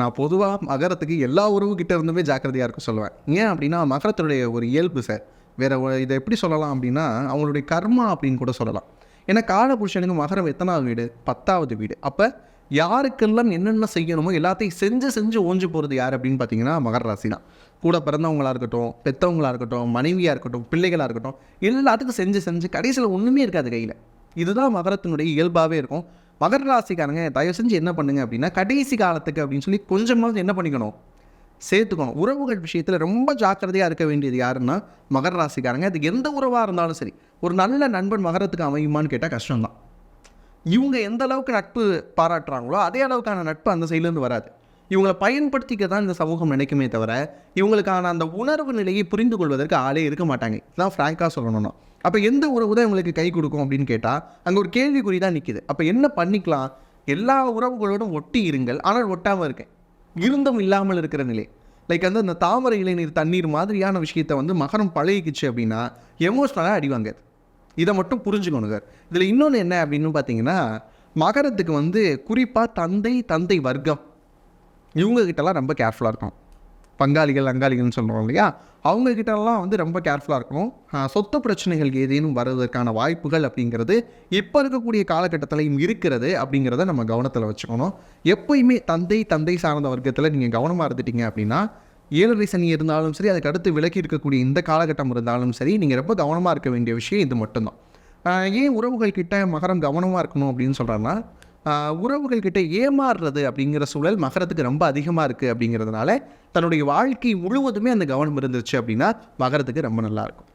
நான் பொதுவா மகரத்துக்கு எல்லா உறவுகிட்ட இருந்துமே ஜாக்கிரதையா இருக்க சொல்லுவேன். ஏன் அப்டின்னா, மகரத்துடைய ஒரு இயல்பு சார். வேற இத எப்படி சொல்லலாம் அப்டின்னா, அவங்களுடைய கர்மா அப்டின்னு கூட சொல்லலாம். ஏன்னா காலபுருஷனுக்கு மகரம் எத்தனாவது வீடு? 10வது வீடு. அப்ப யாருக்கெல்லாம் என்னென்ன செய்யணுமோ எல்லாத்தையும் செஞ்சு செஞ்சு ஓஞ்சு போறது யார் அப்டின்னு பார்த்தீங்கன்னா, மகர ராசி தான். கூட பிறந்தவங்களா இருக்கட்டும், பெத்தவங்களா இருக்கட்டும், மனைவியா இருக்கட்டும், பிள்ளைகளா இருக்கட்டும், எல்லாத்துக்கும் செஞ்சு செஞ்சு கடைசியில ஒண்ணுமே இருக்காது கையில. இதுதான் மகரத்தினுடைய இயல்பாவே இருக்கும். மகர ராசிக்காரங்க தயவு செஞ்சு என்ன பண்ணுங்க அப்படின்னா, கடைசி காலத்துக்கு அப்படின்னு சொல்லி கொஞ்சமாவது என்ன பண்ணிக்கணும், சேர்த்துக்கணும். உறவுகள் விஷயத்தில் ரொம்ப ஜாக்கிரதையாக இருக்க வேண்டியது யாருன்னா மகர ராசிக்காரங்க. அது எந்த உறவாக இருந்தாலும் சரி, ஒரு நல்ல நண்பன் மகரத்துக்கு அமையுமான்னு கேட்டால் கஷ்டம்தான். இவங்க எந்த அளவுக்கு நட்பு பாராட்டுறாங்களோ அதே அளவுக்கான நட்பு அந்த சைட்லேருந்து வராது. இவங்களை பயன்படுத்திக்க தான் இந்த சமூகம் நினைக்குமே தவிர, இவங்களுக்கான அந்த உணர்வு நிலையை புரிந்து கொள்வதற்கு ஆளே இருக்க மாட்டாங்க. இதுதான் ஃப்ராங்காக சொல்லணும்னா. அப்போ எந்த உறவு தான் இவங்களுக்கு கை கொடுக்கும் அப்படின்னு கேட்டால், அங்கே ஒரு கேள்விக்குறி தான் நிற்கிது. அப்போ என்ன பண்ணிக்கலாம்? எல்லா உறவுகளோடும் ஒட்டி இருங்கள், ஆனால் ஒட்டாமல் இருக்கேன், இருந்தும் இல்லாமல் இருக்கிற நிலை. லைக் வந்து அந்த தாமரை இளைநீர் தண்ணீர் மாதிரியான விஷயத்தை வந்து மகரம் பழகிக்குச்சு அப்படின்னா எமோஷ்னலாக அடிவாங்க. இதை மட்டும் புரிஞ்சுக்கணும் சார். இதில் இன்னொன்று என்ன அப்படின்னு பார்த்தீங்கன்னா, மகரத்துக்கு வந்து குறிப்பாக தந்தை வர்க்கம் இவங்ககிட்டலாம் ரொம்ப கேர்ஃபுல்லாக இருக்கணும். பங்காளிகள் அங்காளிகள்னு சொல்கிறோம் இல்லையா, அவங்கக்கிட்டலாம் வந்து ரொம்ப கேர்ஃபுல்லாக இருக்கணும். சொத்து பிரச்சனைகள் ஏதேனும் வருவதற்கான வாய்ப்புகள் அப்படிங்கிறது இப்போ இருக்கக்கூடிய காலகட்டத்திலையும் இருக்கிறது அப்படிங்கிறத நம்ம கவனத்தில் வச்சுக்கணும். எப்போயுமே தந்தை சார்ந்த வர்க்கத்தில் நீங்கள் கவனமாக இருந்துட்டீங்க அப்படின்னா, 7 சனி இருந்தாலும் சரி, அதுக்கு அடுத்து விலகி இருக்கக்கூடிய இந்த காலகட்டம் இருந்தாலும் சரி, நீங்கள் ரொம்ப கவனமாக இருக்க வேண்டிய விஷயம் இது மட்டும்தான். ஏன் உறவுகள் கிட்ட மகரம் கவனமாக இருக்கணும் அப்படின்னு சொல்கிறேன்னா, உறவுகள் கிட்ட ஏமாறுறது அப்படிங்கிற சூழல் மகரத்துக்கு ரொம்ப அதிகமாக இருக்குது அப்படிங்கிறதுனால, தன்னுடைய வாழ்க்கை முழுவதுமே அந்த கவனம் இருந்துச்சு அப்படின்னா மகரத்துக்கு ரொம்ப நல்லாயிருக்கும்.